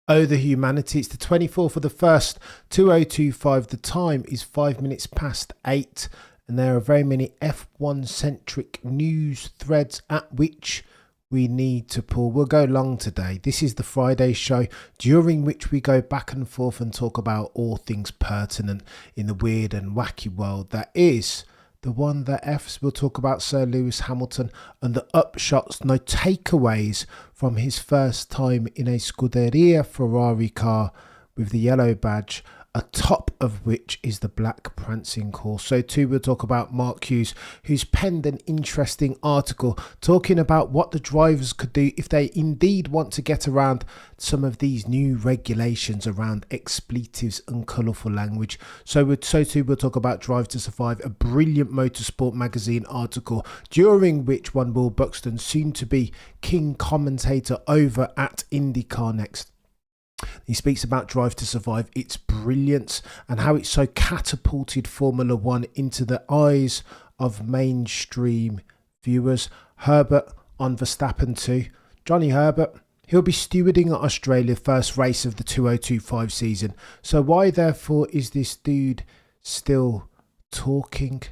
Oh, the humanity. It's the 24th of the 1st, 2025. The time is 5 minutes past 8. And there are very many F1 centric news threads at which we need to pull. We'll go long today. This is the Friday show during which we go back and forth and talk about all things pertinent in the weird and wacky world that is the one that F's. Will talk about Sir Lewis Hamilton and the upshots, no takeaways from his first time in a Scuderia Ferrari car with the yellow badge, atop of which is the black prancing horse. So too, we'll talk about Mark Hughes, who's penned an interesting article talking about what the drivers could do if they indeed want to get around some of these new regulations around expletives and colourful language. So too, we'll talk about Drive to Survive, a brilliant motorsport magazine article during which one Will Buxton, soon to be king commentator over at IndyCar Next, he speaks about Drive to Survive, its brilliance, and how it's so catapulted Formula One into the eyes of mainstream viewers. Herbert on Verstappen too. Johnny Herbert, he'll be stewarding at Australia, first race of the 2025 season. So why therefore is this dude still talking?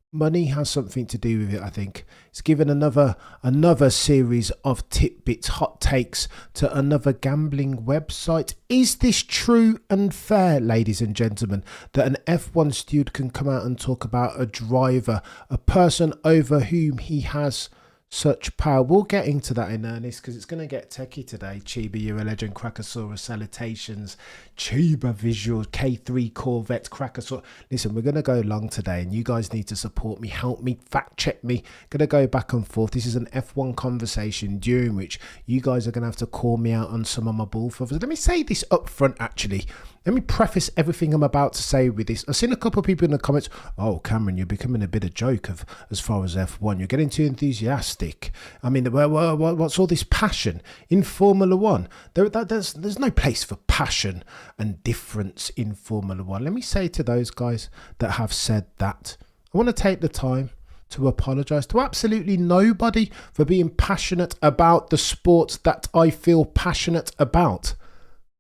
Money has something to do with it, I think. It's given another series of tidbits, hot takes to another gambling website. Is this true and fair, ladies and gentlemen, that an F1 steward can come out and talk about a driver, a person over whom he has such power? We'll get into that in earnest because it's going to get techie today. Chiba, you're a legend. Crackosaurus, salutations. Chiba visual, K3 Corvette, Crackosaurus. Listen, we're going to go long today and you guys need to support me, help me, fact check me. Going to go back and forth. This is an F1 conversation during which you guys are going to have to call me out on some of my bull fuffers. Let me say this up front, actually. Let me preface everything I'm about to say with this. I've seen a couple of people in the comments, oh, Cameron, you're becoming a bit of joke as far as F1. You're getting too enthusiastic. I mean, what's all this passion in Formula One? There's no place for passion and difference in Formula One. Let me say to those guys that have said that, I want to take the time to apologise to absolutely nobody for being passionate about the sport that I feel passionate about.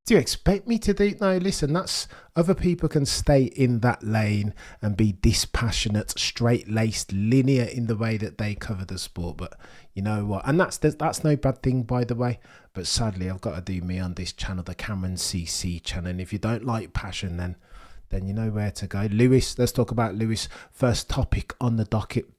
Do you expect me to do? No, listen, that's other people can stay in that lane and be dispassionate, straight-laced, linear in the way that they cover the sport. But you know what? And that's no bad thing, by the way. But sadly, I've got to do me on this channel, the Cameron CC channel. And if you don't like passion, then you know where to go. Lewis, let's talk about Lewis. First topic on the docket.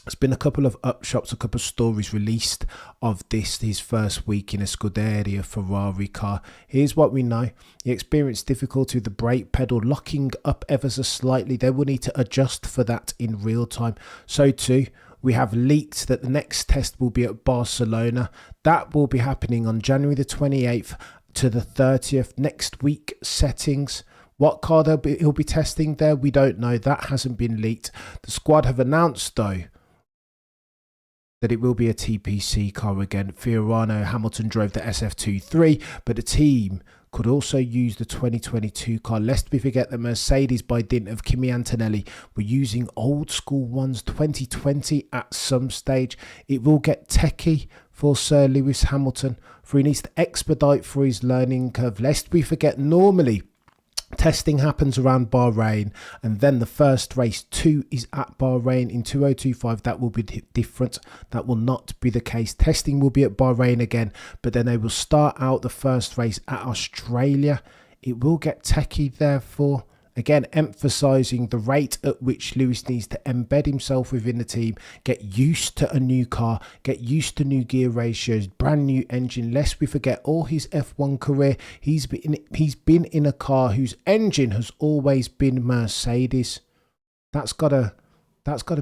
There's been a couple of upshots, a couple of stories released of his first week in a Scuderia Ferrari car. Here's what we know. He experienced difficulty with the brake pedal locking up ever so slightly. They will need to adjust for that in real time. So too, we have leaked that the next test will be at Barcelona. That will be happening on January the 28th to the 30th. Next week settings. What car he'll be testing there, we don't know. That hasn't been leaked. The squad have announced, though, that it will be a TPC car again. Fiorano Hamilton drove the SF23, but the team could also use the 2022 car. Lest we forget that Mercedes, by dint of Kimi Antonelli, were using old school ones, 2020 at some stage. It will get techie for Sir Lewis Hamilton, for he needs to expedite for his learning curve. Lest we forget, normally testing happens around Bahrain, and then the first race too is at Bahrain in 2025. That will be different. That will not be the case. Testing will be at Bahrain again, but then they will start out the first race at Australia. It will get techie, therefore. Again, emphasising the rate at which Lewis needs to embed himself within the team, get used to a new car, get used to new gear ratios, brand new engine. Lest we forget, all his F1 career, he's been in a car whose engine has always been Mercedes. That's gotta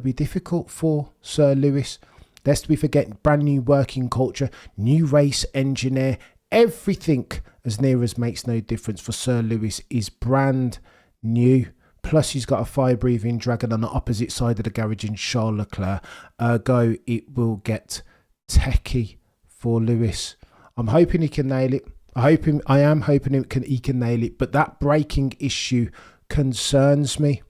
be difficult for Sir Lewis. Lest we forget, brand new working culture, new race engineer, everything as near as makes no difference for Sir Lewis is brand new. Plus he's got a fire-breathing dragon on the opposite side of the garage in Charles Leclerc. Ergo, it will get techie for Lewis. I'm hoping he can nail it. I am hoping he can nail it, but that braking issue concerns me.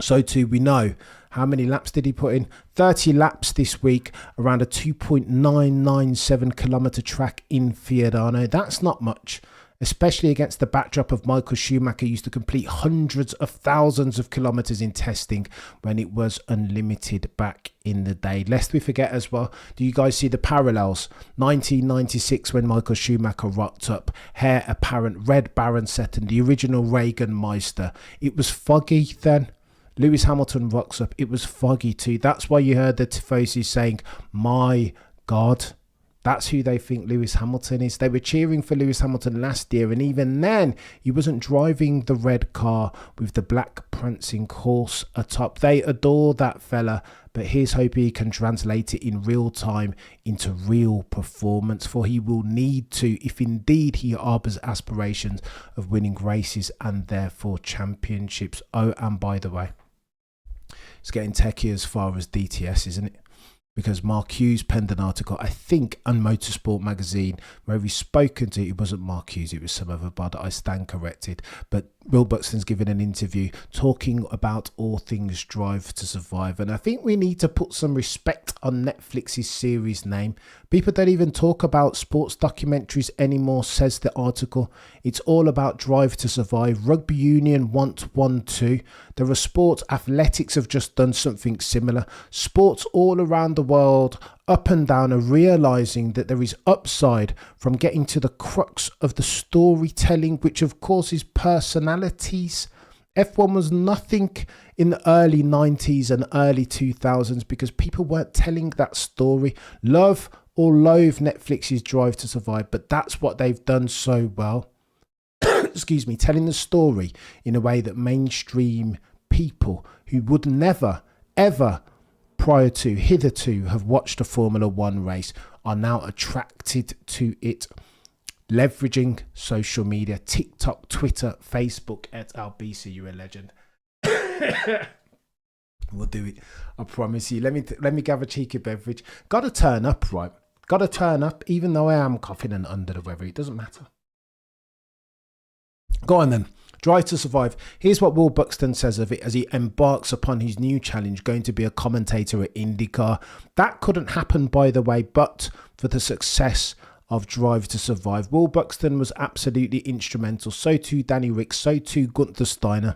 So too, we know how many laps did he put in? 30 laps this week around a 2.997 kilometre track in Fiorano. That's not much. especially against the backdrop of Michael Schumacher used to complete hundreds of thousands of kilometres in testing when it was unlimited back in the day. Lest we forget as well, do you guys see the parallels? 1996 when Michael Schumacher rocked up, hair apparent, red Baron Setton, the original Reagan Meister. It was foggy then. Lewis Hamilton rocks up, it was foggy too. That's why you heard the tifosi saying, my God. That's who they think Lewis Hamilton is. They were cheering for Lewis Hamilton last year, and even then, he wasn't driving the red car with the black prancing horse atop. They adore that fella, but here's hoping he can translate it in real time into real performance, for he will need to if indeed he harbours aspirations of winning races and therefore championships. Oh, and by the way, it's getting techie as far as DTS, isn't it? Because Mark Hughes penned an article, I think, on Motorsport magazine, where he's spoken to, it wasn't Mark Hughes, it was some other bud, I stand corrected, but Will Buxton's given an interview talking about all things Drive to Survive, and I think we need to put some respect on Netflix's series name. People don't even talk about sports documentaries anymore, says the article. It's all about Drive to Survive. Rugby Union want one too. There are sports, athletics have just done something similar. Sports all around the world, up and down, are realising that there is upside from getting to the crux of the storytelling, which of course is personalities. F1 was nothing in the early 90s and early 2000s because people weren't telling that story. Love or loathe Netflix's Drive to Survive, but that's what they've done so well. Excuse me, telling the story in a way that mainstream people who would never, ever hitherto have watched a Formula One race are now attracted to it, leveraging social media, TikTok, Twitter, Facebook, et al. BC, you're a legend. We'll do it, I promise you. Let me grab a cheeky beverage. Gotta turn up, right? Gotta turn up, even though I am coughing and under the weather. It doesn't matter. Go on then. Drive to Survive. Here's what Will Buxton says of it as he embarks upon his new challenge, going to be a commentator at IndyCar. That couldn't happen, by the way, but for the success of Drive to Survive. Will Buxton was absolutely instrumental. So too Danny Rick, so too Gunther Steiner.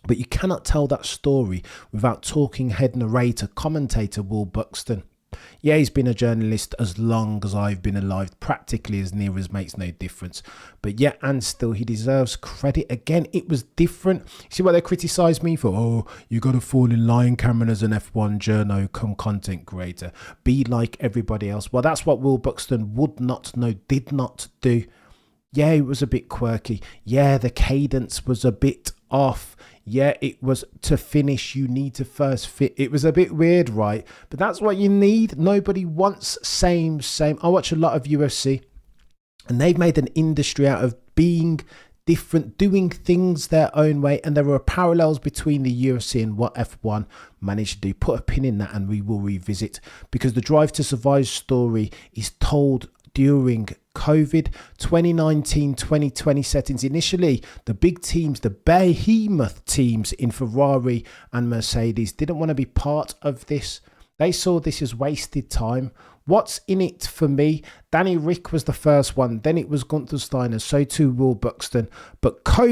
But you cannot tell that story without talking head narrator, commentator Will Buxton. Yeah, he's been a journalist as long as I've been alive, practically as near as makes no difference. But yet and still, he deserves credit. Again, it was different. See what they criticised me for? Oh, you got to fall in line, Cameron, as an F1 journo, content creator. Be like everybody else. Well, that's what Will Buxton would not know, did not do. Yeah, it was a bit quirky. Yeah, the cadence was a bit off. Yeah, it was to finish, you need to first fit. It was a bit weird, right? But that's what you need. Nobody wants same. I watch a lot of UFC, and they've made an industry out of being different, doing things their own way. And there are parallels between the UFC and what F1 managed to do. Put a pin in that and we will revisit, because the Drive to Survive story is told during COVID, 2019, 2020 settings. Initially, the big teams, the behemoth teams in Ferrari and Mercedes didn't want to be part of this. They saw this as wasted time. What's in it for me? Danny Rick was the first one. Then it was Gunther Steiner. So too Will Buxton. But for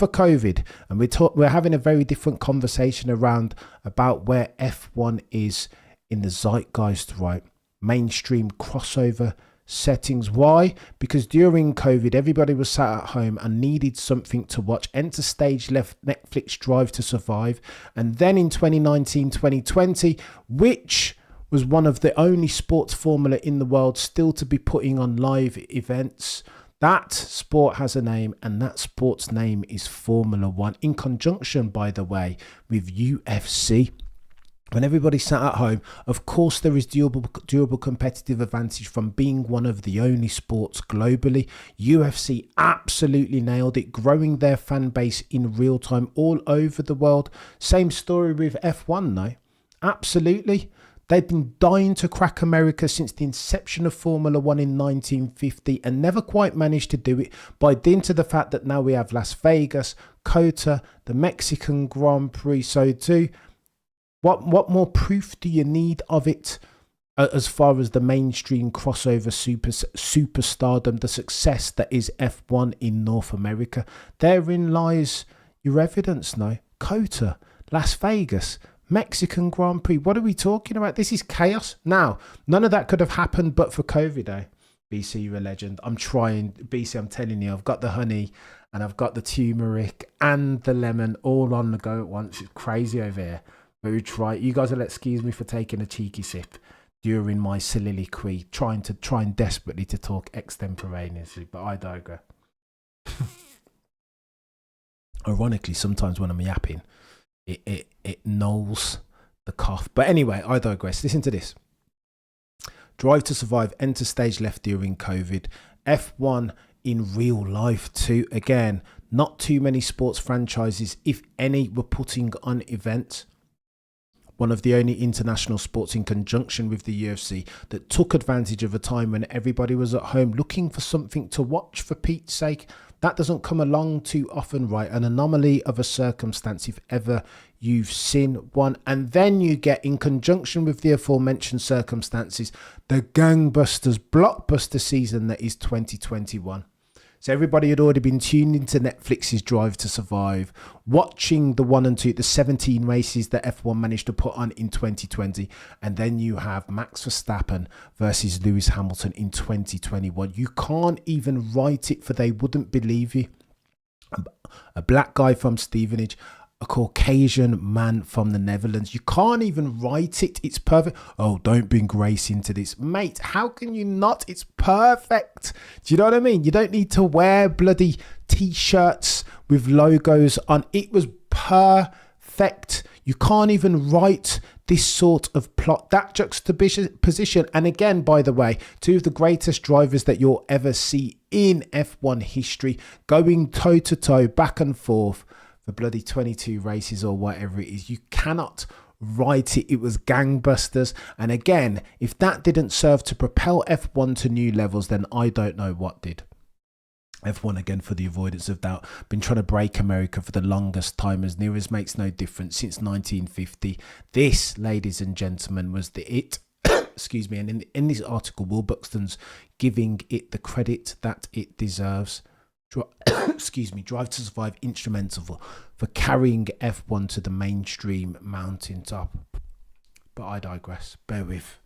COVID, and we're having a very different conversation about where F1 is in the zeitgeist, right? Mainstream crossover settings. Why? Because during COVID, everybody was sat at home and needed something to watch. Enter stage left Netflix Drive to Survive. And then in 2019, 2020, which was one of the only sports formula in the world still to be putting on live events, that sport has a name, and that sport's name is Formula One, in conjunction, by the way, with UFC. When everybody sat at home, of course there is durable competitive advantage from being one of the only sports globally. UFC absolutely nailed it, growing their fan base in real time all over the world. Same story with F1 though. Absolutely. They'd been dying to crack America since the inception of Formula One in 1950 and never quite managed to do it, by dint of the fact that now we have Las Vegas, COTA, the Mexican Grand Prix. So too, what more proof do you need of it? as far as the mainstream crossover superstardom, the success that is F1 in North America. Therein lies your evidence now. COTA, Las Vegas, Mexican Grand Prix. What are we talking about? This is chaos. Now, none of that could have happened but for COVID, eh? BC, you're a legend. I'm trying. BC, I'm telling you, I've got the honey and I've got the turmeric and the lemon all on the go at once. It's crazy over here. But we try. You guys will excuse me for taking a cheeky sip during my soliloquy, trying desperately to talk extemporaneously, but I digress. Ironically, sometimes when I'm yapping, it nulls the cough. But anyway, I digress. Listen to this. Drive to Survive, enter stage left during COVID. F1 in real life too. Again, not too many sports franchises, if any, were putting on events. One of the only international sports in conjunction with the UFC that took advantage of a time when everybody was at home looking for something to watch, for Pete's sake. That doesn't come along too often, right? An anomaly of a circumstance, if ever you've seen one. And then you get, in conjunction with the aforementioned circumstances, the gangbusters, blockbuster season that is 2021. So everybody had already been tuned into Netflix's Drive to Survive, watching the 1 and 2, the 17 races that F1 managed to put on in 2020. And then you have Max Verstappen versus Lewis Hamilton in 2021. You can't even write it, for they wouldn't believe you. A black guy from Stevenage, a Caucasian man from the Netherlands. You can't even write it. It's perfect. Oh, don't bring race into this. Mate, how can you not? It's perfect. Do you know what I mean? You don't need to wear bloody t-shirts with logos on. It was perfect. You can't even write this sort of plot. That juxtaposition. And again, by the way, two of the greatest drivers that you'll ever see in F1 history, going toe to toe, back and forth, for bloody 22 races or whatever it is. You cannot write it. It was gangbusters. And again, if that didn't serve to propel F1 to new levels, then I don't know what did. F1, again, for the avoidance of doubt, been trying to break America for the longest time, as near as makes no difference, since 1950. This, ladies and gentlemen, was the it. Excuse me. And in this article, Will Buxton's giving it the credit that it deserves. Excuse me, Drive to Survive instrumental for carrying F1 to the mainstream mountaintop. But I digress. Bear with.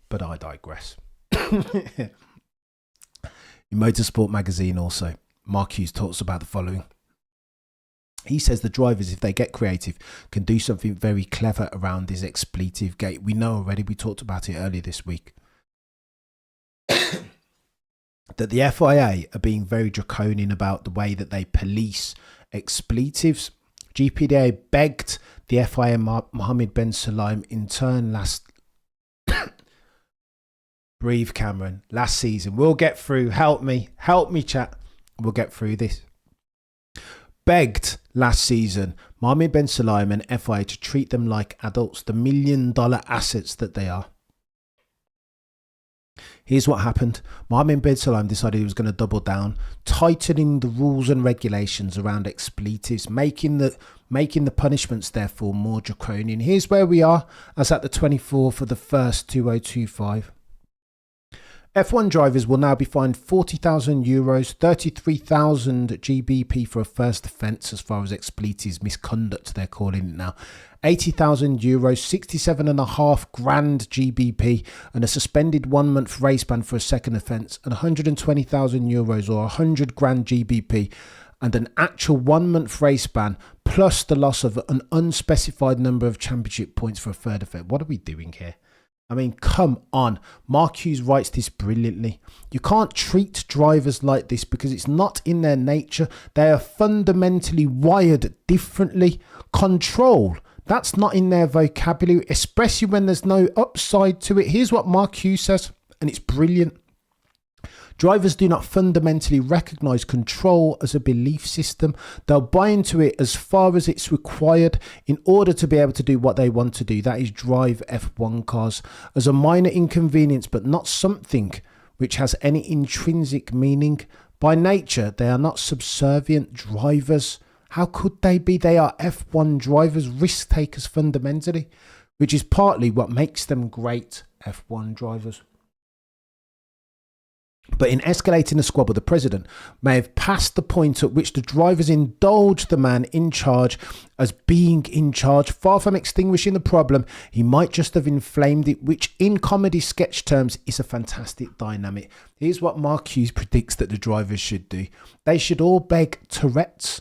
But I digress. In Motorsport magazine also, Mark Hughes talks about the following. He says the drivers, if they get creative, can do something very clever around this expletive gate. We know already, we talked about it earlier this week, that the FIA are being very draconian about the way that they police expletives. GPDA begged the FIA Mohammed Ben Sulayem in turn breathe, Cameron, last season. We'll get through. Help me, chat. We'll get through this. Begged last season Mohammed Ben Sulayem and FIA to treat them like adults, the $1 million assets that they are. Here's what happened. Mohammed Ben Sulayem decided he was going to double down, tightening the rules and regulations around expletives, making the punishments therefore more draconian. Here's where we are as at the 24th of the 1st, 2025. F1 drivers will now be fined €40,000, 33,000 GBP for a first offence as far as expletives misconduct, they're calling it now. €80,000, 67.5 grand GBP, and a suspended 1 month race ban for a second offence, and €120,000 or 100 grand GBP, and an actual 1 month race ban, plus the loss of an unspecified number of championship points for a third offence. What are we doing here? I mean, come on. Mark Hughes writes this brilliantly. You can't treat drivers like this because it's not in their nature. They are fundamentally wired differently. Control, that's not in their vocabulary, especially when there's no upside to it. Here's what Mark Hughes says, and it's brilliant. Drivers do not fundamentally recognise control as a belief system. They'll buy into it as far as it's required in order to be able to do what they want to do. That is drive F1 cars as a minor inconvenience, but not something which has any intrinsic meaning. By nature, they are not subservient drivers. How could they be? They are F1 drivers, risk takers fundamentally, which is partly what makes them great F1 drivers. But in escalating the squabble, the president may have passed the point at which the drivers indulge the man in charge as being in charge. Far from extinguishing the problem, he might just have inflamed it, which in comedy sketch terms is a fantastic dynamic. Here's what Mark Hughes predicts that the drivers should do. They should all beg Tourette's.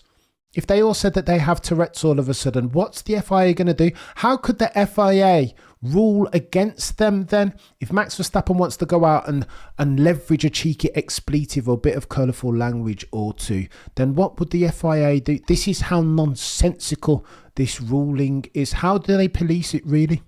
If they all said that they have Tourette's all of a sudden, what's the FIA going to do? How could the FIA rule against them then? If Max Verstappen wants to go out and leverage a cheeky expletive or bit of colourful language or two, then what would the FIA do? This is how nonsensical this ruling is. How do they police it really?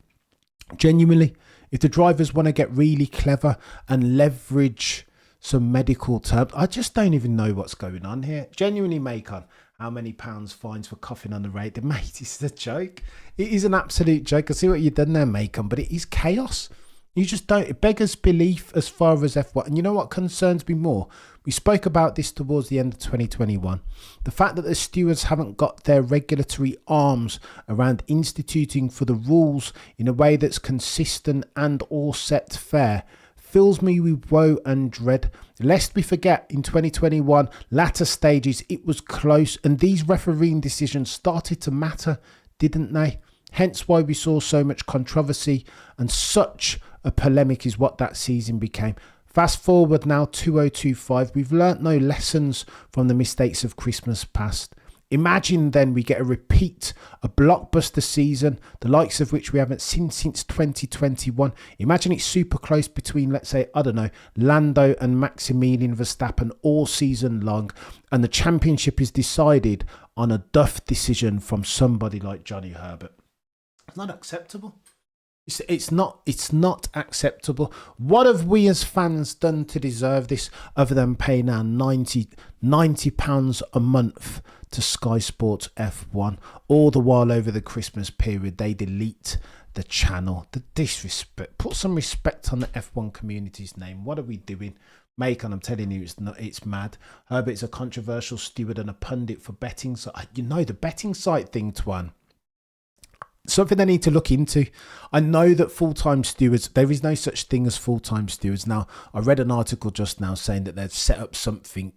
Genuinely, if the drivers want to get really clever and leverage some medical terms, I just don't even know what's going on here. Genuinely, Macon. How many pounds fines for coughing on the radio? Mate, this is a joke. It is an absolute joke. I see what you've done there, Macon, but it is chaos. You just don't. It beggars belief as far as F1. And you know what concerns me more? We spoke about this towards the end of 2021. The fact that the stewards haven't got their regulatory arms around instituting for the rules in a way that's consistent and all set fair fills me with woe and dread. Lest we forget, in 2021, latter stages, it was close, and these refereeing decisions started to matter, didn't they? Hence why we saw so much controversy, and such a polemic is what that season became. Fast forward now, 2025, we've learnt no lessons from the mistakes of Christmas past. Imagine then we get a repeat, a blockbuster season, the likes of which we haven't seen since 2021. Imagine it's super close between, let's say, I don't know, Lando and Maximilian Verstappen all season long, and the championship is decided on a duff decision from somebody like Johnny Herbert. It's not acceptable. It's not acceptable. What have we as fans done to deserve this other than paying our £90 a month to Sky Sports F1? All the while over the Christmas period they delete the channel. The disrespect. Put some respect on the F1 community's name. What are we doing? Macon, I'm telling you, it's mad. Herbert's a controversial steward and a pundit for betting. So you know the betting site thing, Twan. Something they need to look into. I know that full-time stewards, there is no such thing as full-time stewards. Now, I read an article just now saying that they've set up something,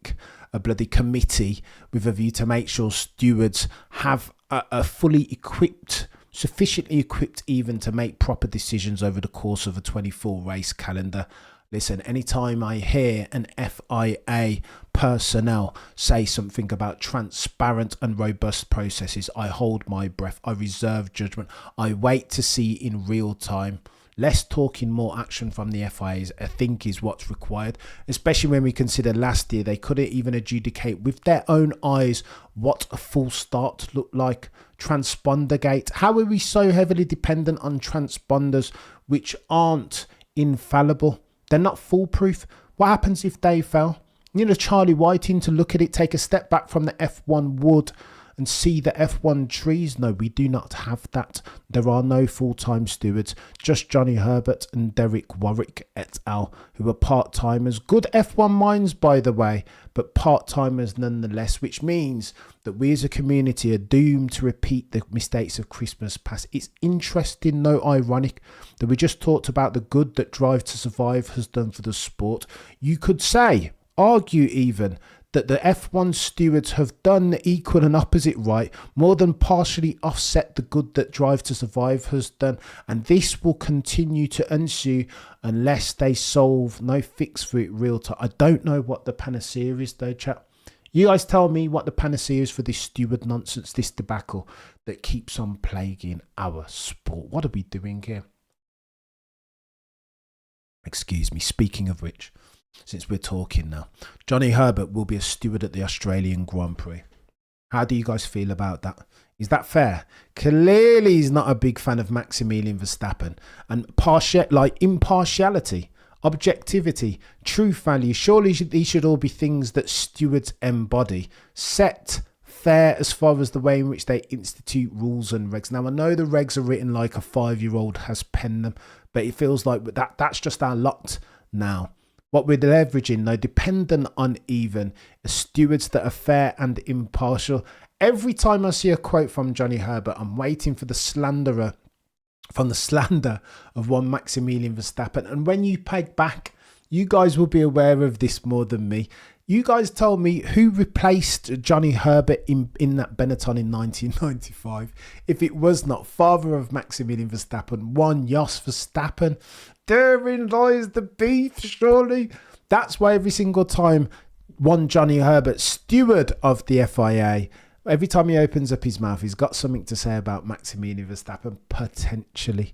a bloody committee, with a view to make sure stewards have a fully equipped, sufficiently equipped even to make proper decisions over the course of a 24 race calendar. Listen, anytime I hear an FIA personnel say something about transparent and robust processes, I hold my breath. I reserve judgment. I wait to see in real time. Less talking, more action from the FIAs, I think, is what's required, especially when we consider last year they couldn't even adjudicate with their own eyes what a full start looked like. Transpondergate. How are we so heavily dependent on transponders which aren't infallible? They're not foolproof. What happens if they fail? You know, Charlie Whiting, to look at it, take a step back from the F1 wood and see the F1 trees. No, we do not have that. There are no full-time stewards, just Johnny Herbert and Derek Warwick et al., who are part-timers. Good F1 minds, by the way, but part-timers nonetheless, which means that we as a community are doomed to repeat the mistakes of Christmas past. It's interesting, no ironic, that we just talked about the good that Drive to Survive has done for the sport. You could say, argue even, that the F1 stewards have done the equal and opposite right, more than partially offset the good that Drive to Survive has done, and this will continue to ensue unless they solve no fix for it real time. I don't know what the panacea is though, chat. You guys tell me what the panacea is for this steward nonsense, this debacle that keeps on plaguing our sport. What are we doing here? Excuse me, speaking of which, since we're talking now, Johnny Herbert will be a steward at the Australian Grand Prix. How do you guys feel about that? Is that fair? Clearly he's not a big fan of Maximilian Verstappen, and impartiality, objectivity, truth value, surely these should all be things that stewards embody. Set, fair as far as the way in which they institute rules and regs. Now I know the regs are written like a 5-year-old has penned them, but it feels like that's just our lot now. What we're leveraging, though, dependent on even stewards that are fair and impartial. Every time I see a quote from Johnny Herbert, I'm waiting for the slander of one Maximilian Verstappen. And when you peg back, you guys will be aware of this more than me. You guys told me who replaced Johnny Herbert in that Benetton in 1995. If it was not father of Maximilian Verstappen, one Jos Verstappen. Therein lies the beef, surely. That's why every single time one Johnny Herbert, steward of the FIA, every time he opens up his mouth, he's got something to say about Maximilian Verstappen, potentially,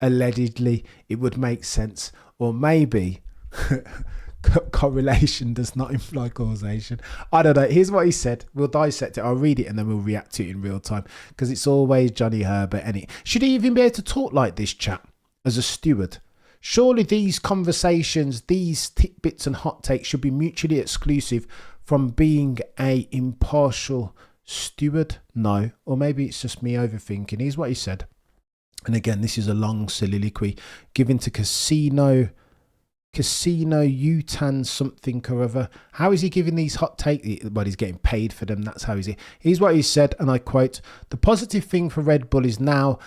allegedly. It would make sense. Or maybe correlation does not imply causation. I don't know. Here's what he said. We'll dissect it. I'll read it and then we'll react to it in real time, because it's always Johnny Herbert. And should he even be able to talk like this, chap, as a steward? Surely these conversations, these tidbits and hot takes should be mutually exclusive from being a impartial steward. No, or maybe it's just me overthinking. Here's what he said. And again, this is a long soliloquy given to Casino Utan something or other. How is he giving these hot takes? Well, he's getting paid for them. That's how he's. Here's what he said, and I quote: "The positive thing for Red Bull is how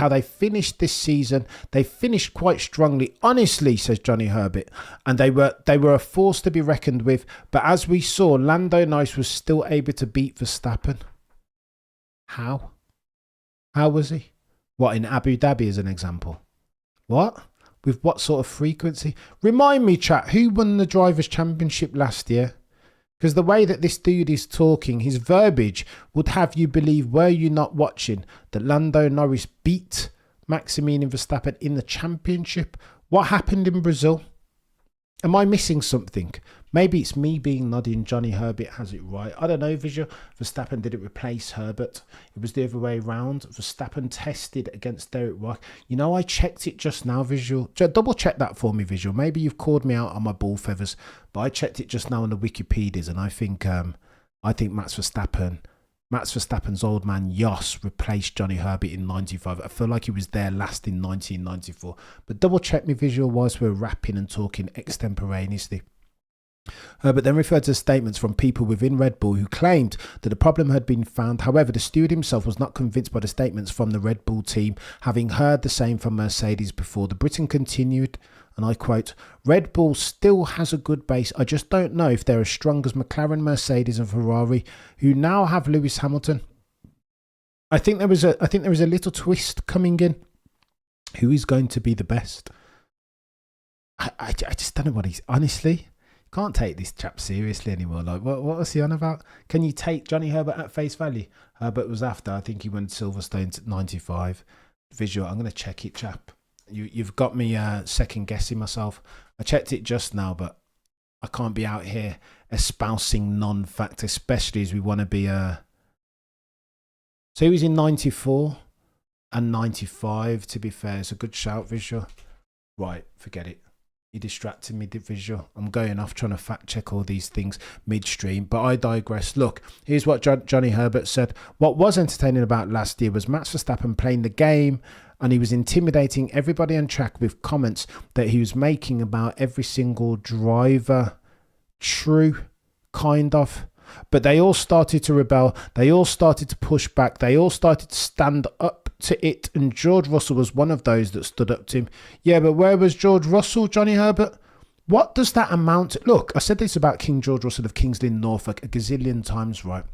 they finished this season. They finished quite strongly, honestly," says Johnny Herbert, "and they were a force to be reckoned with. But as we saw, Lando Norris was still able to beat Verstappen. How? How was he? What, in Abu Dhabi as an example? What? With what sort of frequency? Remind me, chat, who won the Drivers' Championship last year? Because the way that this dude is talking, his verbiage would have you believe, were you not watching, that Lando Norris beat Maximilian Verstappen in the championship. What happened in Brazil? Am I missing something? Maybe it's me being nodding. Johnny Herbert has it right. I don't know, Visual. Verstappen didn't replace Herbert. It was the other way around. Verstappen tested against Derek Weiss. You know, I checked it just now, Visual. Double check that for me, Visual. Maybe you've called me out on my bull feathers, but I checked it just now on the Wikipedias, and I think Max Verstappen's old man Jos replaced Johnny Herbert in 95. I feel like he was there last in 1994. But double check me, Visual, whilst we're rapping and talking extemporaneously. Herbert then referred to statements from people within Red Bull who claimed that the problem had been found. However, the steward himself was not convinced by the statements from the Red Bull team, having heard the same from Mercedes before. The Briton continued, and I quote, "Red Bull still has a good base. I just don't know if they're as strong as McLaren, Mercedes and Ferrari, who now have Lewis Hamilton." I think there was a little twist coming in. Who is going to be the best? I just don't know what he's... Honestly, can't take this chap seriously anymore. Like, what was he on about? Can you take Johnny Herbert at face value? Herbert was after. I think he won Silverstone at 95. Visual. I'm going to check it, chap. You've got me second guessing myself. I checked it just now, but I can't be out here espousing non-fact, especially as we want to be. So he was in 94 and 95. To be fair, it's a good shout, Visual. Right, forget it. You distracted me, Visual. I'm going off trying to fact check all these things midstream, but I digress. Look, here's what Johnny Herbert said. What was entertaining about last year was Max Verstappen playing the game, and he was intimidating everybody on track with comments that he was making about every single driver. True, kind of. But they all started to rebel. They all started to push back. They all started to stand up to it. And George Russell was one of those that stood up to him. Yeah, but where was George Russell, Johnny Herbert? What does that amount to? Look, I said this about King George Russell of King's Lynn, Norfolk a gazillion times, right?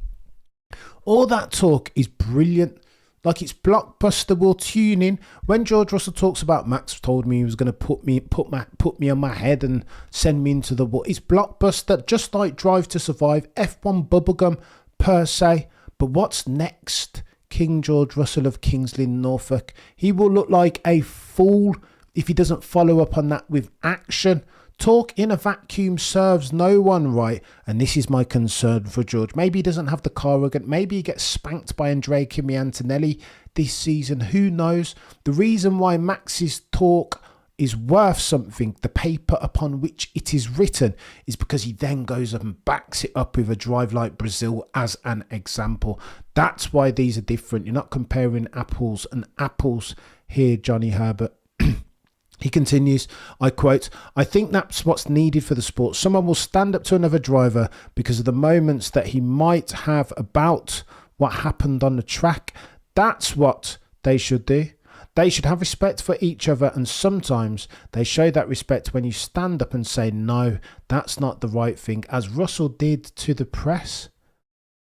All that talk is brilliant. Like, it's blockbuster. We'll tune in. When George Russell talks about Max told me he was going to put me on my head and send me into the wall. It's blockbuster, just like Drive to Survive, F1 bubblegum per se. But what's next? King George Russell of King's Lynn, Norfolk. He will look like a fool if he doesn't follow up on that with action. Talk in a vacuum serves no one right, and this is my concern for George. Maybe he doesn't have the car again. Maybe he gets spanked by Andrea Kimi Antonelli this season. Who knows? The reason why Max's talk is worth something, the paper upon which it is written, is because he then goes up and backs it up with a drive like Brazil as an example. That's why these are different. You're not comparing apples and apples here, Johnny Herbert. He continues, I quote, I think that's what's needed for the sport. Someone will stand up to another driver because of the moments that he might have about what happened on the track. That's what they should do. They should have respect for each other, and sometimes they show that respect when you stand up and say, no, that's not the right thing, as Russell did to the press.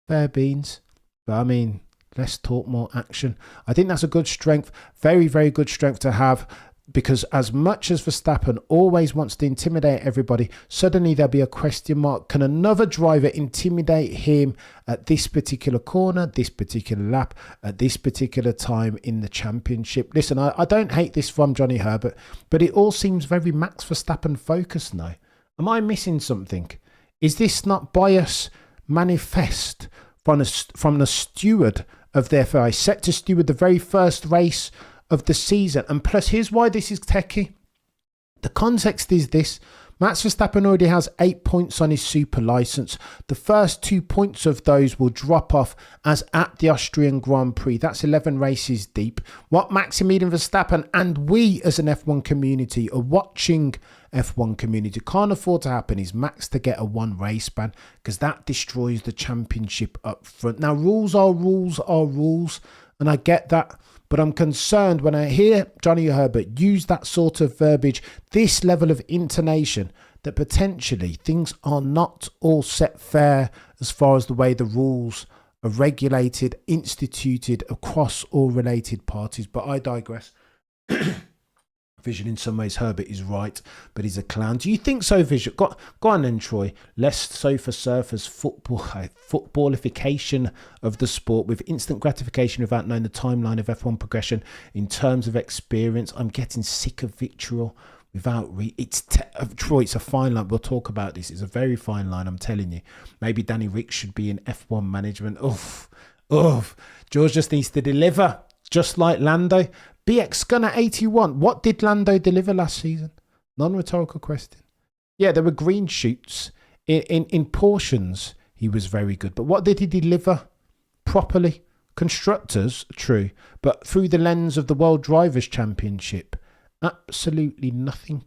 Fair beans. But I mean, let's talk more action. I think that's a good strength, very, very good strength to have. Because as much as Verstappen always wants to intimidate everybody, suddenly there'll be a question mark. Can another driver intimidate him at this particular corner, this particular lap, at this particular time in the championship? Listen, I don't hate this from Johnny Herbert, but it all seems very Max Verstappen focused now. Am I missing something? Is this not bias manifest from the steward of the FIA, set to steward the very first race of the season? And plus, here's why this is techie. The context is this. Max Verstappen already has 8 points on his super license. The first 2 points of those will drop off as at the Austrian Grand Prix. That's 11 races deep. What Maximilian Verstappen and we as an F1 community are watching F1 community can't afford to happen is Max to get a 1 race ban, because that destroys the championship up front. Now, rules are rules are rules, and I get that. But I'm concerned when I hear Johnny Herbert use that sort of verbiage, this level of intonation, that potentially things are not all set fair as far as the way the rules are regulated, instituted across all related parties. But I digress. Vision, in some ways, Herbert is right, but he's a clown. Do you think so, Vision? Go on then, Troy. Less sofa surfers, footballification of the sport with instant gratification without knowing the timeline of F1 progression in terms of experience. I'm getting sick of vitriol without Troy, it's a fine line. We'll talk about this. It's a very fine line, I'm telling you. Maybe Danny Rick should be in F1 management. George just needs to deliver, just like Lando. BX Gunner 81. What did Lando deliver last season? Non-rhetorical question. Yeah, there were green shoots. In portions, he was very good. But what did he deliver properly? Constructors, true. But through the lens of the World Drivers' Championship, absolutely nothing.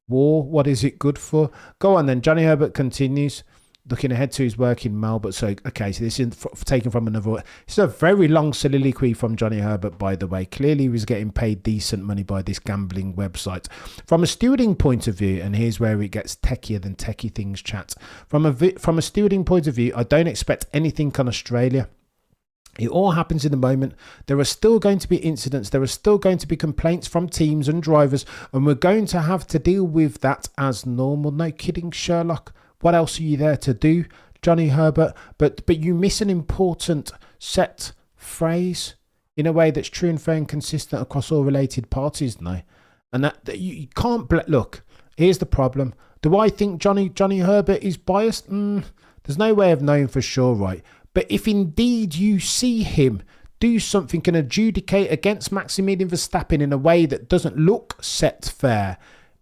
War, what is it good for? Go on then. Johnny Herbert continues. Looking ahead to his work in Melbourne. So this is taken from another. It's a very long soliloquy from Johnny Herbert, by the way. Clearly, he was getting paid decent money by this gambling website. From a stewarding point of view, and here's where it gets techier than techie things chat. From a stewarding point of view, I don't expect anything on Australia. It all happens in the moment. There are still going to be incidents. There are still going to be complaints from teams and drivers, and we're going to have to deal with that as normal. No kidding, Sherlock. What else are you there to do, Johnny Herbert? But you miss an important set phrase in a way that's true and fair and consistent across all related parties now. And that you can't... Look, here's the problem. Do I think Johnny Herbert is biased? There's no way of knowing for sure, right? But if indeed you see him do something and adjudicate against Maximilian Verstappen in a way that doesn't look set fair,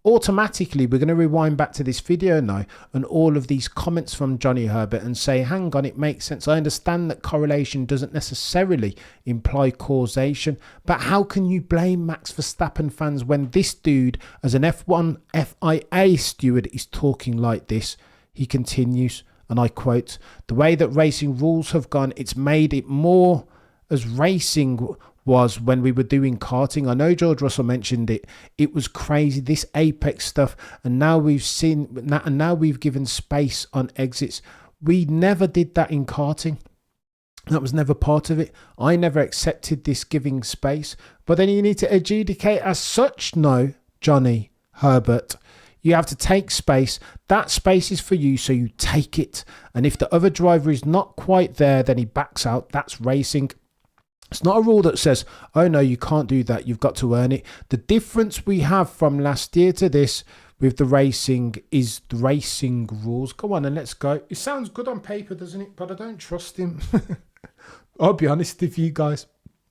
automatically we're going to rewind back to this video now and all of these comments from Johnny Herbert and say, hang on, it makes sense. I understand that correlation doesn't necessarily imply causation, but how can you blame Max Verstappen fans when this dude, as an F1 FIA steward, is talking like this? He continues, and I quote, the way that racing rules have gone, it's made it more as racing was when we were doing karting. I know George Russell mentioned it. It was crazy, this apex stuff, and now we've given space on exits. We never did that in karting. That was never part of it. I never accepted this giving space. But then you need to adjudicate as such. No, Johnny Herbert, you have to take space. That space is for you, so you take it. And if the other driver is not quite there, then he backs out. That's racing. It's not a rule that says, oh no, you can't do that, you've got to earn it. The difference we have from last year to this with the racing is the racing rules. Go on and let's go. It sounds good on paper, doesn't it? But I don't trust him. I'll be honest with you guys.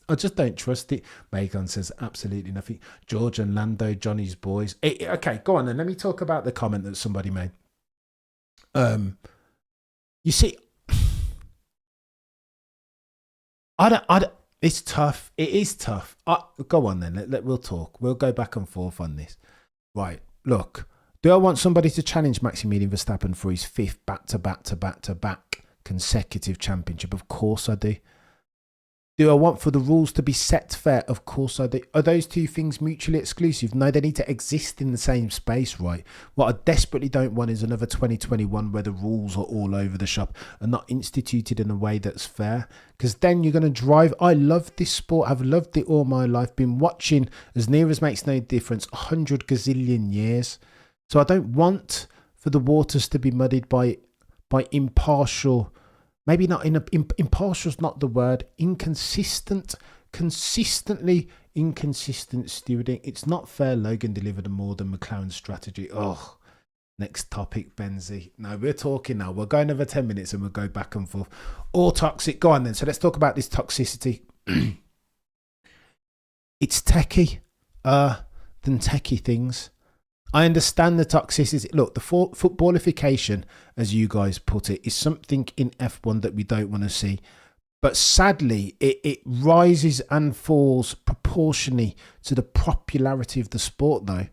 I just don't trust it. Megan says absolutely nothing. George and Lando, Johnny's boys. Okay, go on then. Let me talk about the comment that somebody made. You see, I don't. It's tough. It is tough. Go on then. We'll talk. We'll go back and forth on this. Right, look, do I want somebody to challenge Maximilian Verstappen for his fifth back-to-back consecutive championship? Of course I do. Do I want for the rules to be set fair? Of course I do. Are those two things mutually exclusive? No, they need to exist in the same space, right? What I desperately don't want is another 2021 where the rules are all over the shop and not instituted in a way that's fair. Because then you're going to drive. I love this sport. I've loved it all my life. Been watching, as near as makes no difference, 100 gazillion years. So I don't want for the waters to be muddied by impartial. Maybe not impartial is not the word. Consistently inconsistent stewarding. It's not fair. Logan delivered a more than McLaren strategy. Oh, next topic, Benzi. No, we're talking now. We'll go another 10 minutes and we'll go back and forth. All toxic. Go on then. So let's talk about this toxicity. It's techie than techie things. I understand the toxicity. Look, the footballification, as you guys put it, is something in F1 that we don't want to see. But sadly, it rises and falls proportionally to the popularity of the sport now.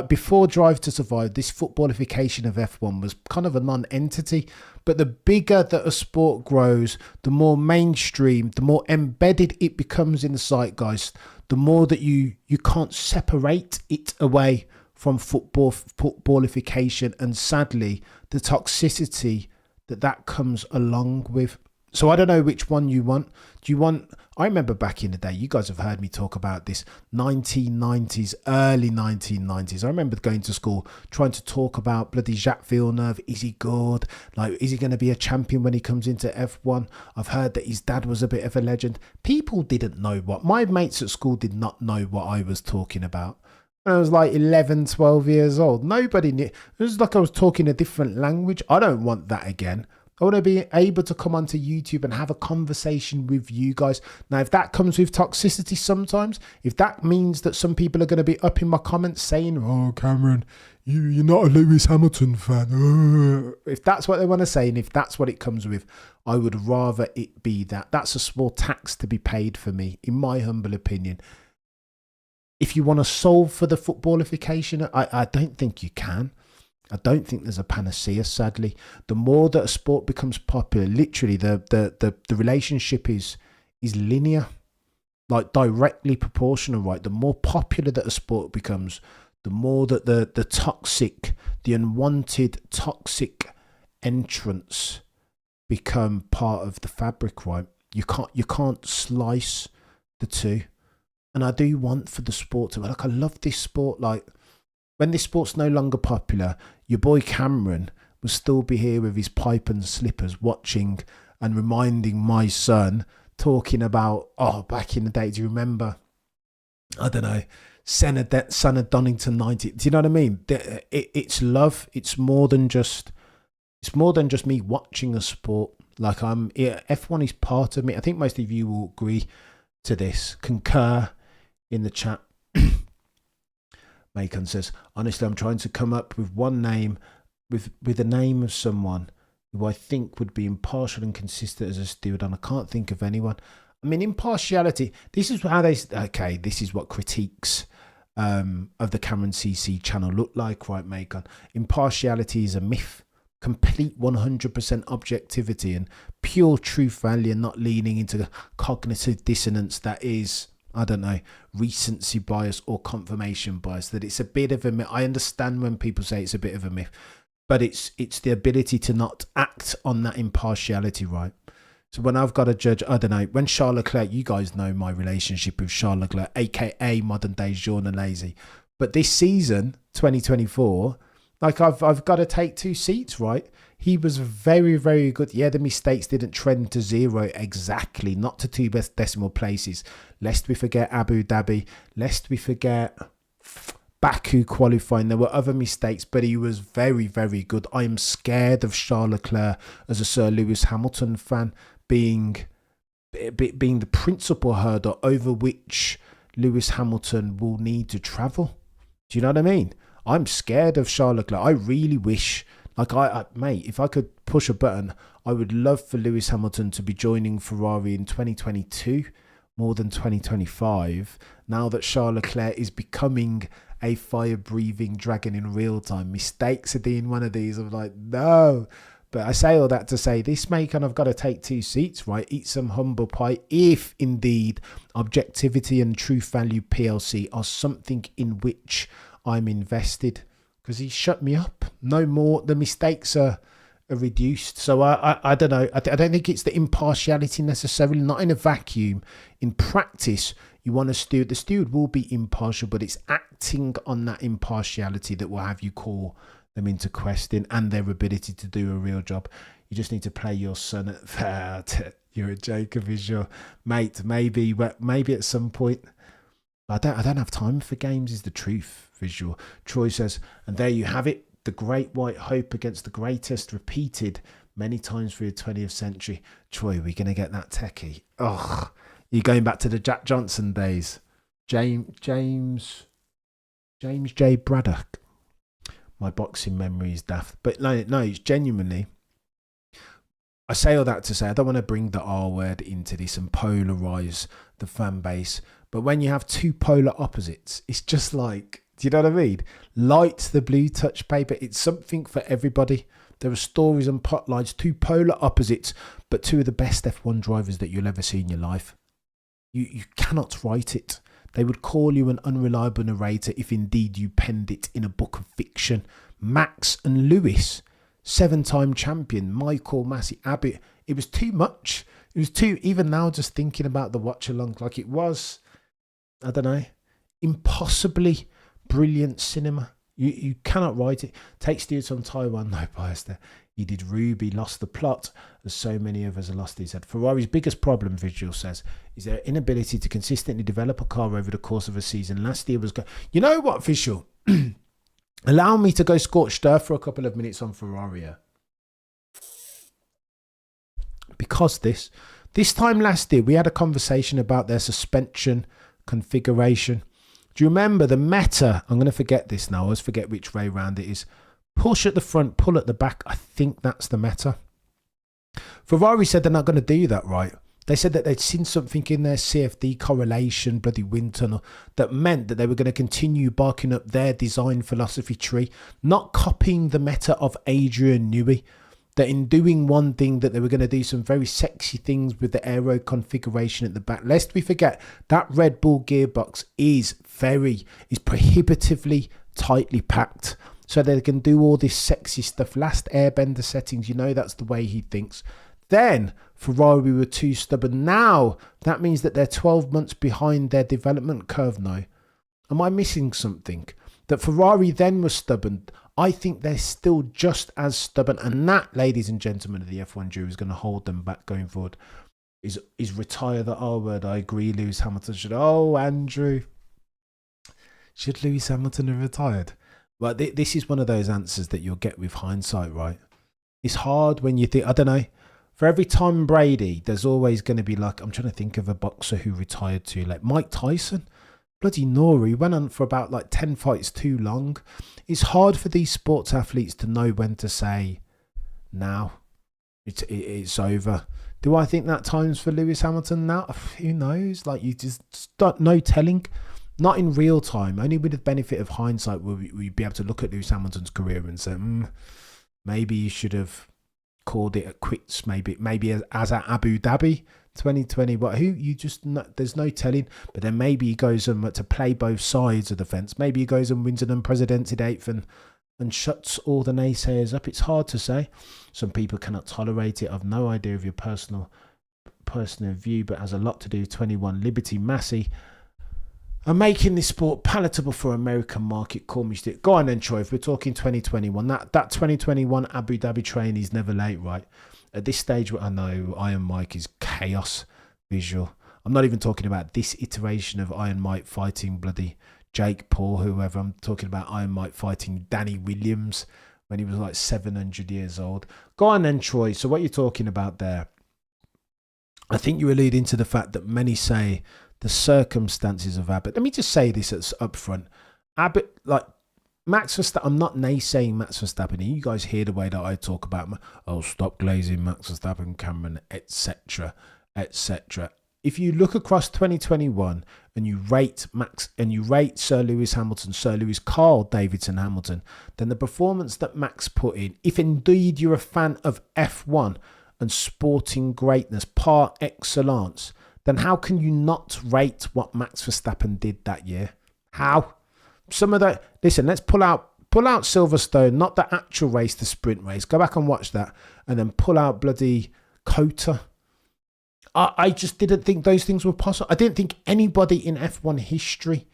Before Drive to Survive, this footballification of F1 was kind of a non-entity. But the bigger that a sport grows, the more mainstream, the more embedded it becomes in the zeitgeist, the more that you can't separate it away from footballification, and sadly the toxicity that comes along with. So I don't know which one you want. Do you want, I remember back in the day, you guys have heard me talk about this, 1990s, early 1990s. I remember going to school trying to talk about bloody Jacques Villeneuve. Is he good? Like, is he going to be a champion when he comes into F1? I've heard that his dad was a bit of a legend. People didn't know what, my mates at school did not know what I was talking about. I was like 11, 12 years old. Nobody knew. It was like I was talking a different language. I don't want that again. I want to be able to come onto YouTube and have a conversation with you guys. Now, if that comes with toxicity sometimes, if that means that some people are going to be up in my comments saying, oh, Cameron, you're not a Lewis Hamilton fan. If that's what they want to say, and if that's what it comes with, I would rather it be that. That's a small tax to be paid for me, in my humble opinion. If you want to solve for the footballification, I don't think you can. I don't think there's a panacea, sadly. The more that a sport becomes popular, literally the relationship is linear, like directly proportional, right? The more popular that a sport becomes, the more that the toxic, the unwanted toxic entrants become part of the fabric, right? You can't slice the two. And I do want for the sport to, like, I love this sport. Like, when this sport's no longer popular, your boy Cameron will still be here with his pipe and slippers watching and reminding my son, talking about, oh, back in the day, do you remember, I don't know, son of Donington 90. Do you know what I mean? It's love. It's more than just me watching a sport. Like, F1 is part of me. I think most of you will agree to this, concur in the chat. Macon says, honestly, I'm trying to come up with one name, with the name of someone who I think would be impartial and consistent as a steward, and I can't think of anyone. I mean, impartiality, this is how this is what critiques of the Cameron CC channel look like, right, Macon? Impartiality is a myth. Complete 100% objectivity and pure truth value, and not leaning into cognitive dissonance that is, I don't know, recency bias or confirmation bias. That it's a bit of a myth. I understand when people say it's a bit of a myth, but it's the ability to not act on that impartiality, right? So when I've got to judge, I don't know, when Charles Leclerc, you guys know my relationship with Charles Leclerc, aka modern day journalese, but this season 2024, like, I've got to take two seats, right? He was very, very good. Yeah, the mistakes didn't trend to zero exactly, not to two best decimal places. Lest we forget Abu Dhabi, lest we forget Baku qualifying. There were other mistakes, but he was very, very good. I am scared of Charles Leclerc as a Sir Lewis Hamilton fan, being the principal hurdle over which Lewis Hamilton will need to travel. Do you know what I mean? I'm scared of Charles Leclerc. I really wish, like, mate, if I could push a button, I would love for Lewis Hamilton to be joining Ferrari in 2022 more than 2025. Now that Charles Leclerc is becoming a fire-breathing dragon in real time. Mistakes are being one of these. I'm like, no. But I say all that to say this may kind of got to take two seats, right? Eat some humble pie if indeed Objectivity and Truth Value PLC are something in which I'm invested. Because he shut me up. No more. The mistakes are reduced. So I don't know. I don't think it's the impartiality necessarily, not in a vacuum. In practice, you want a steward. The steward will be impartial, but it's acting on that impartiality that will have you call them into question and their ability to do a real job. You just need to play your son at that. You're a joker, visual mate. Maybe at some point. I don't have time for games, is the truth, visual. Troy says, and there you have it. The great white hope against the greatest, repeated many times through the 20th century. Troy, we're going to get that techie. Ugh. You're going back to the Jack Johnson days. James J. Braddock. My boxing memory is daft. But no, it's genuinely. I say all that to say I don't want to bring the R word into this and polarise the fan base. But when you have two polar opposites, it's just like, do you know what I mean? Light the blue touch paper. It's something for everybody. There are stories and plotlines, two polar opposites, but two of the best F1 drivers that you'll ever see in your life. You cannot write it. They would call you an unreliable narrator if indeed you penned it in a book of fiction. Max and Lewis, 7-time champion, Michael Massey, Abbott. It was too much. It was too, even now just thinking about the watch along, like it was, I don't know, impossibly brilliant cinema. You cannot write it. Take Stewards on Taiwan, no bias there. He did Ruby, lost the plot, as so many of us have lost his head. Ferrari's biggest problem, Vigil says, is their inability to consistently develop a car over the course of a season. Last year was... You know what, Vigil? Allow me to go scorched earth for a couple of minutes on Ferrari. Because this time last year, we had a conversation about their suspension configuration. Do you remember the meta? I'm going to forget this now. I always forget which way round it is. Push at the front, pull at the back. I think that's the meta. Ferrari said they're not going to do that, right? They said that they'd seen something in their CFD correlation, bloody wind tunnel, that meant that they were going to continue barking up their design philosophy tree, not copying the meta of Adrian Newey. That in doing one thing, that they were going to do some very sexy things with the aero configuration at the back. Lest we forget, that Red Bull gearbox is prohibitively tightly packed. So they can do all this sexy stuff. Last airbender settings, you know that's the way he thinks. Then Ferrari were too stubborn. Now that means that they're 12 months behind their development curve now. Am I missing something? That Ferrari then was stubborn. I think they're still just as stubborn. And that, ladies and gentlemen of the F1 jury, is going to hold them back going forward. Is retire the R word. I agree, Lewis Hamilton should. Oh, Andrew. Should Lewis Hamilton have retired? Well, this is one of those answers that you'll get with hindsight, right? It's hard when you think, I don't know, for every Tom Brady, there's always going to be like, I'm trying to think of a boxer who retired too late. Mike Tyson, bloody Nori, went on for about like 10 fights too long. It's hard for these sports athletes to know when to say, now, it's over. Do I think that time's for Lewis Hamilton now? Who knows? Like, you just start, no telling. Not in real time. Only with the benefit of hindsight will we be able to look at Lewis Hamilton's career and say, maybe you should have called it a quits. Maybe as at Abu Dhabi 2020. But there's no telling. But then maybe he goes to play both sides of the fence. Maybe he goes and wins an unprecedented eighth and shuts all the naysayers up. It's hard to say. Some people cannot tolerate it. I've no idea of your personal view, but has a lot to do with 21 Liberty Massey. And making this sport palatable for American market. Call me stick. Go on then, Troy. If we're talking 2021, that 2021 Abu Dhabi train is never late, right? At this stage, I know Iron Mike is chaos visual. I'm not even talking about this iteration of Iron Mike fighting bloody Jake Paul, whoever. I'm talking about Iron Mike fighting Danny Williams when he was like 700 years old. Go on then, Troy. So what you're talking about there, I think you're alluding to the fact that many say the circumstances of Abbott. Let me just say this up front. Abbott, like Max Verstappen, I'm not naysaying Max Verstappen. You guys hear the way that I talk about, stop glazing Max Verstappen, Cameron, etc., etc. If you look across 2021 and you rate Max and you rate Sir Lewis Hamilton, Sir Lewis Carl Davidson Hamilton, then the performance that Max put in, if indeed you're a fan of F1 and sporting greatness par excellence, then how can you not rate what Max Verstappen did that year? How? Some of that, listen, let's pull out Silverstone, not the actual race, the sprint race. Go back and watch that, and then pull out bloody Cota. I just didn't think those things were possible. I didn't think anybody in F1 history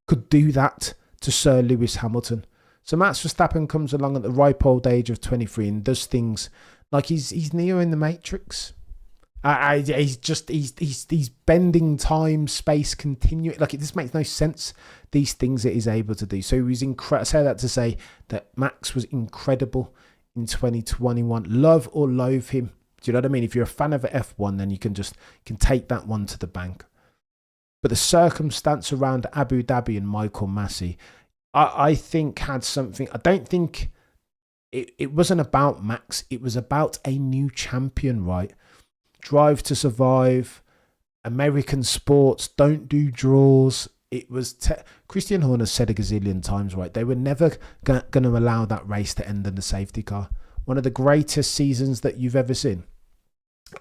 could do that to Sir Lewis Hamilton. So Max Verstappen comes along at the ripe old age of 23 and does things like he's Neo in the Matrix. He's bending time, space, continuing. Like, this makes no sense. These things that he's able to do. So he was incredible. I say that to say that Max was incredible in 2021. Love or loathe him. Do you know what I mean? If you're a fan of F1, then you can take that one to the bank. But the circumstance around Abu Dhabi and Michael Massey, I think had something. I don't think it wasn't about Max. It was about a new champion, right? Drive to survive. American sports don't do draws. It was Christian Horner said a gazillion times, right? They were never going to allow that race to end in the safety car. One of the greatest seasons that you've ever seen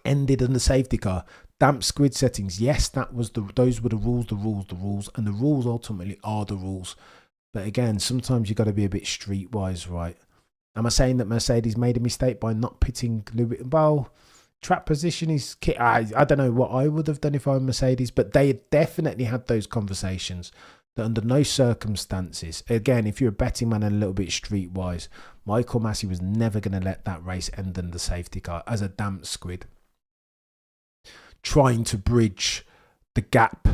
ended in the safety car. Damp squid settings. Yes, those were the rules, and the rules ultimately are the rules. But again, sometimes you got to be a bit streetwise, right? Am I saying that Mercedes made a mistake by not pitting Lewis? Well, track position is key. I don't know what I would have done if I were Mercedes, but they definitely had those conversations that under no circumstances, again, if you're a betting man and a little bit streetwise, Michael Massey was never going to let that race end in the safety car as a damp squid, trying to bridge the gap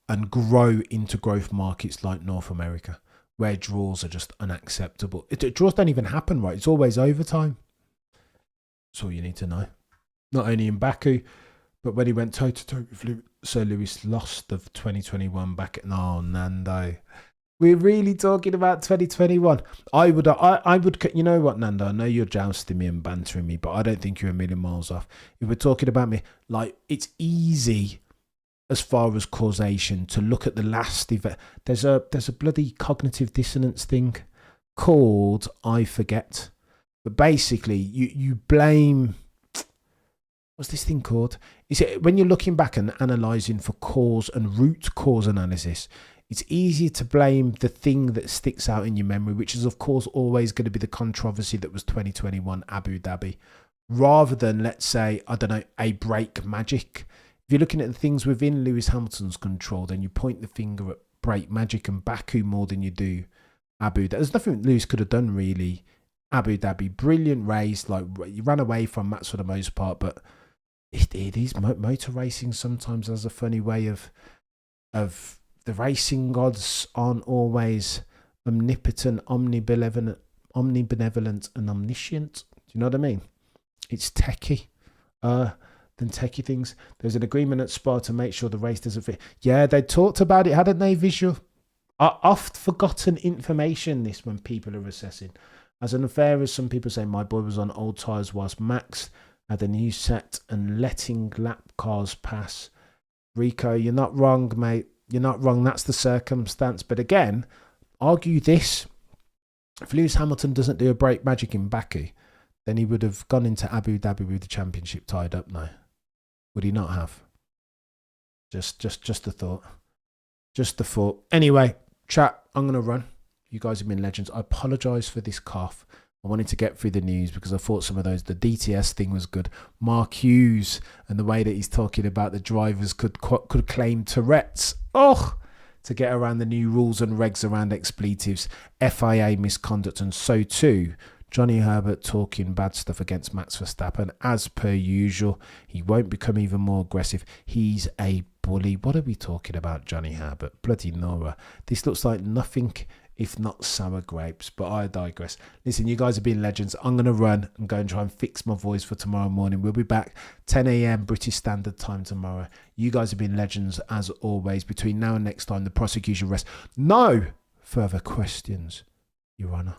and grow into growth markets like North America, where draws are just unacceptable. Draws don't even happen, right? It's always overtime. That's all you need to know. Not only in Baku, but when he went toe-to-toe with Sir Lewis, lost of 2021 back at... Oh, Nando. We're really talking about 2021. I would, you know what, Nando? I know you're jousting me and bantering me, but I don't think you're a million miles off. If we're talking about me, like, it's easy as far as causation to look at the last event. There's a bloody cognitive dissonance thing called I forget. But basically, you blame... What's this thing called? Is it when you're looking back and analysing for cause and root cause analysis, it's easier to blame the thing that sticks out in your memory, which is, of course, always going to be the controversy that was 2021 Abu Dhabi, rather than, let's say, I don't know, a brake magic. If you're looking at the things within Lewis Hamilton's control, then you point the finger at brake magic and Baku more than you do Abu Dhabi. There's nothing Lewis could have done, really. Abu Dhabi, brilliant race. Like, you ran away from Max for the most part, but... It is motor racing sometimes has a funny way of the racing gods aren't always omnipotent, omnibenevolent, and omniscient. Do you know what I mean? It's techie than techie things. There's an agreement at Spa to make sure the race doesn't fit. Yeah, they talked about it, hadn't they? Visual. Oft forgotten information, this, when people are assessing. As unfair as some people say, my boy was on old tyres whilst Max had a new set and letting lap cars pass. Rico, you're not wrong, mate. You're not wrong. That's the circumstance. But again, argue this. If Lewis Hamilton doesn't do a brake magic in Baku, then he would have gone into Abu Dhabi with the championship tied up now. Would he not have? Just a thought. Just a thought. Anyway, chat, I'm going to run. You guys have been legends. I apologise for this cough. I wanted to get through the news because I thought some of those, the DTS thing was good. Mark Hughes and the way that he's talking about the drivers could claim Tourette's. Oh, to get around the new rules and regs around expletives, FIA misconduct, and so too Johnny Herbert talking bad stuff against Max Verstappen. As per usual, he won't become even more aggressive. He's a bully. What are we talking about, Johnny Herbert? Bloody Nora. This looks like nothing if not sour grapes, but I digress. Listen, you guys have been legends. I'm going to run and go and try and fix my voice for tomorrow morning. We'll be back 10 a.m. British Standard Time tomorrow. You guys have been legends as always. Between now and next time, the prosecution rests. No further questions, Your Honour.